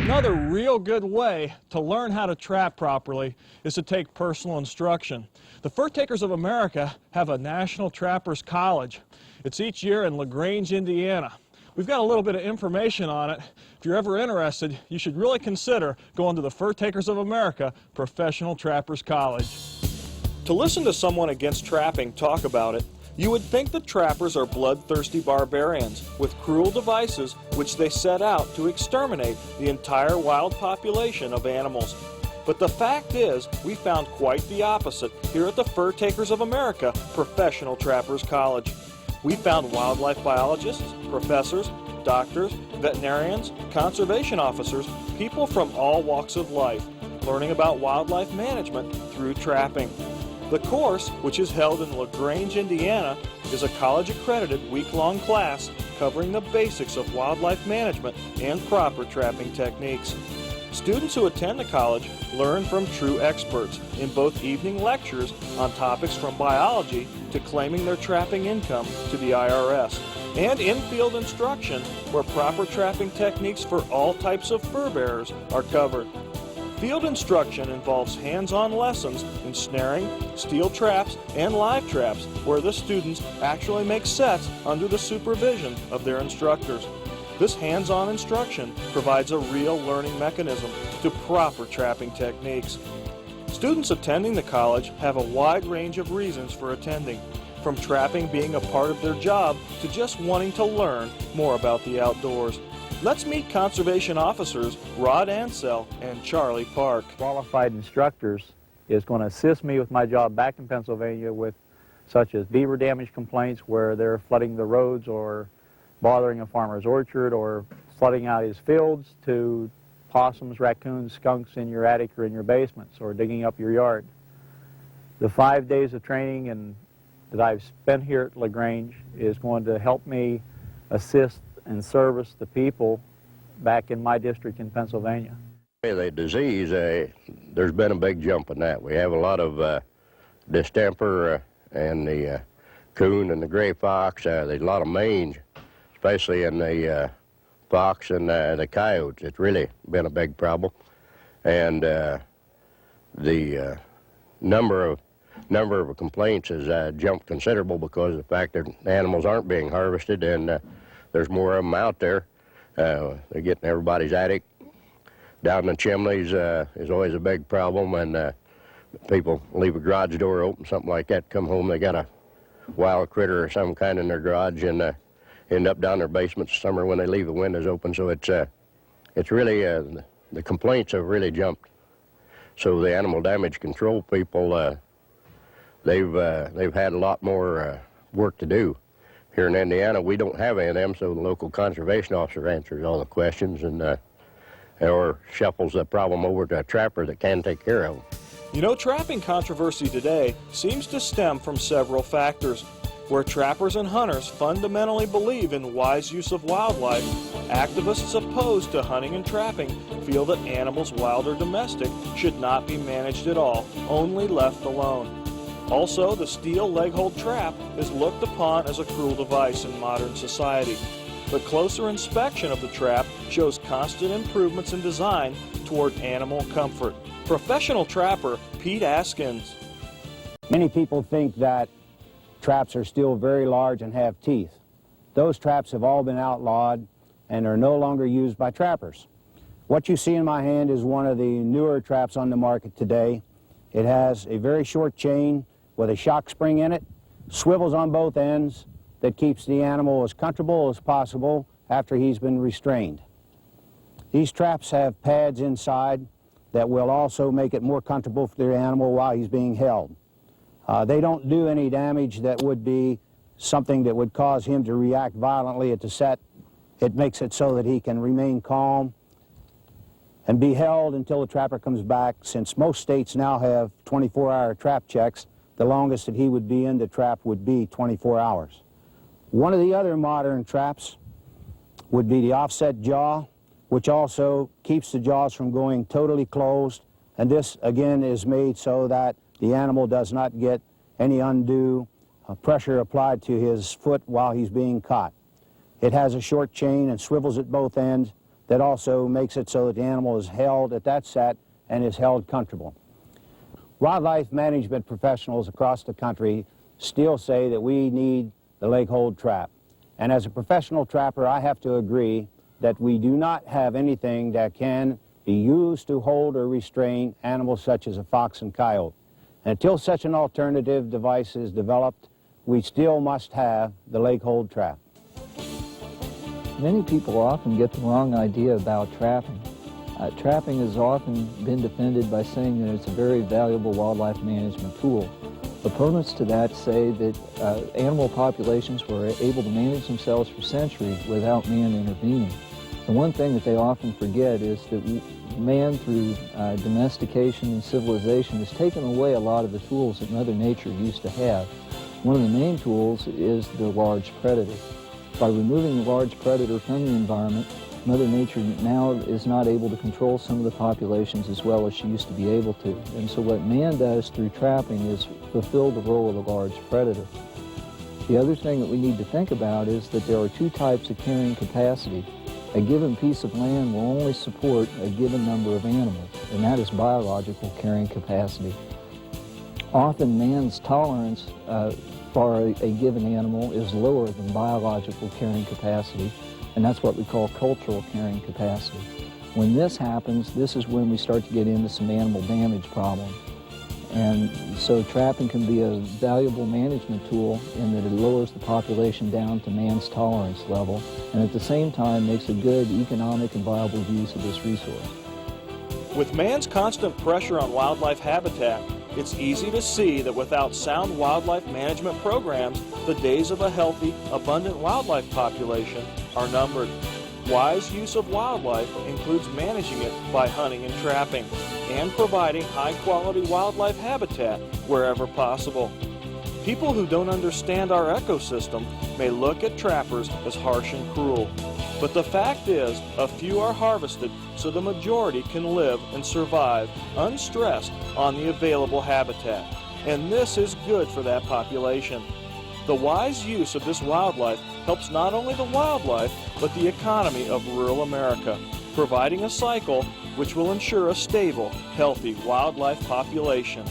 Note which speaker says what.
Speaker 1: Another real good way to learn how to trap properly is to take personal instruction. The Fur Takers of America have a National Trappers College. It's each year in LaGrange, Indiana. We've got a little bit of information on it. If you're ever interested, you should really consider going to the Fur Takers of America Professional Trappers College. To listen to someone against trapping talk about it, you would think that trappers are bloodthirsty barbarians with cruel devices which they set out to exterminate the entire wild population of animals. But the fact is, we found quite the opposite here at the Fur Takers of America Professional Trappers College. We found wildlife biologists, professors, doctors, veterinarians, conservation officers, people from all walks of life, learning about wildlife management through trapping. The course, which is held in LaGrange, Indiana, is a college-accredited week-long class covering the basics of wildlife management and proper trapping techniques. Students who attend the college learn from true experts in both evening lectures on topics from biology to claiming their trapping income to the IRS, and in-field instruction where proper trapping techniques for all types of fur bearers are covered. Field instruction involves hands-on lessons in snaring, steel traps, and live traps where the students actually make sets under the supervision of their instructors. This hands-on instruction provides a real learning mechanism to proper trapping techniques. Students attending the college have a wide range of reasons for attending, from trapping being a part of their job to just wanting to learn more about the outdoors. Let's meet conservation officers Rod Ansell and Charlie Park.
Speaker 2: Qualified instructors is going to assist me with my job back in Pennsylvania with such as beaver damage complaints where they're flooding the roads or bothering a farmer's orchard or flooding out his fields, to possums, raccoons, skunks in your attic or in your basements or digging up your yard. The 5 days of training that I've spent here at LaGrange is going to help me assist and service the people back in my district in Pennsylvania.
Speaker 3: The disease, there's been a big jump in that. We have a lot of distemper and the coon and the gray fox. There's a lot of mange, especially in the fox and the coyotes. It's really been a big problem. And the number of complaints has jumped considerable because of the fact that animals aren't being harvested, and there's more of them out there. They're getting everybody's attic. Down the chimneys is always a big problem, and people leave a garage door open, something like that, come home, they got a wild critter or some kind in their garage, and end up down their basements summer when they leave the windows open. So it's really, the complaints have really jumped. So the animal damage control people, they've had a lot more work to do. Here in Indiana, we don't have any of them, so the local conservation officer answers all the questions and or shuffles the problem over to a trapper that can take care of them.
Speaker 1: You know, trapping controversy today seems to stem from several factors. Where trappers and hunters fundamentally believe in wise use of wildlife, activists opposed to hunting and trapping feel that animals, wild or domestic, should not be managed at all, only left alone. Also, the steel leg-hold trap is looked upon as a cruel device in modern society. But closer inspection of the trap shows constant improvements in design toward animal comfort. Professional trapper Pete Askins.
Speaker 4: Many people think that traps are still very large and have teeth. Those traps have all been outlawed and are no longer used by trappers. What you see in my hand is one of the newer traps on the market today. It has a very short chain with a shock spring in it, swivels on both ends, that keeps the animal as comfortable as possible after he's been restrained. These traps have pads inside that will also make it more comfortable for the animal while he's being held. They don't do any damage that would be something that would cause him to react violently at the set. It makes it so that he can remain calm and be held until the trapper comes back. Since most states now have 24-hour trap checks, the longest that he would be in the trap would be 24 hours. One of the other modern traps would be the offset jaw, which also keeps the jaws from going totally closed. And this, again, is made so that the animal does not get any undue pressure applied to his foot while he's being caught. It has a short chain and swivels at both ends that also makes it so that the animal is held at that set and is held comfortable. Wildlife management professionals across the country still say that we need the leg hold trap. And as a professional trapper, I have to agree that we do not have anything that can be used to hold or restrain animals such as a fox and coyote. Until such an alternative device is developed, we still must have the leg hold trap.
Speaker 5: Many people often get the wrong idea about trapping. Trapping has often been defended by saying that it's a very valuable wildlife management tool. Opponents to that say that animal populations were able to manage themselves for centuries without man intervening. The one thing that they often forget is that man, through domestication and civilization, has taken away a lot of the tools that Mother Nature used to have. One of the main tools is the large predator. By removing the large predator from the environment, Mother Nature now is not able to control some of the populations as well as she used to be able to. And so what man does through trapping is fulfill the role of a large predator. The other thing that we need to think about is that there are two types of carrying capacity. A given piece of land will only support a given number of animals, and that is biological carrying capacity. Often man's tolerance for a given animal is lower than biological carrying capacity, and that's what we call cultural carrying capacity. When this happens, this is when we start to get into some animal damage problems. And so trapping can be a valuable management tool in that it lowers the population down to man's tolerance level, and at the same time makes a good economic and viable use of this resource.
Speaker 1: With man's constant pressure on wildlife habitat, it's easy to see that without sound wildlife management programs, the days of a healthy, abundant wildlife population are numbered. Wise use of wildlife includes managing it by hunting and trapping, and providing high-quality wildlife habitat wherever possible. People who don't understand our ecosystem may look at trappers as harsh and cruel. But the fact is, a few are harvested so the majority can live and survive unstressed on the available habitat. And this is good for that population. The wise use of this wildlife helps not only the wildlife, but the economy of rural America, providing a cycle which will ensure a stable, healthy wildlife population.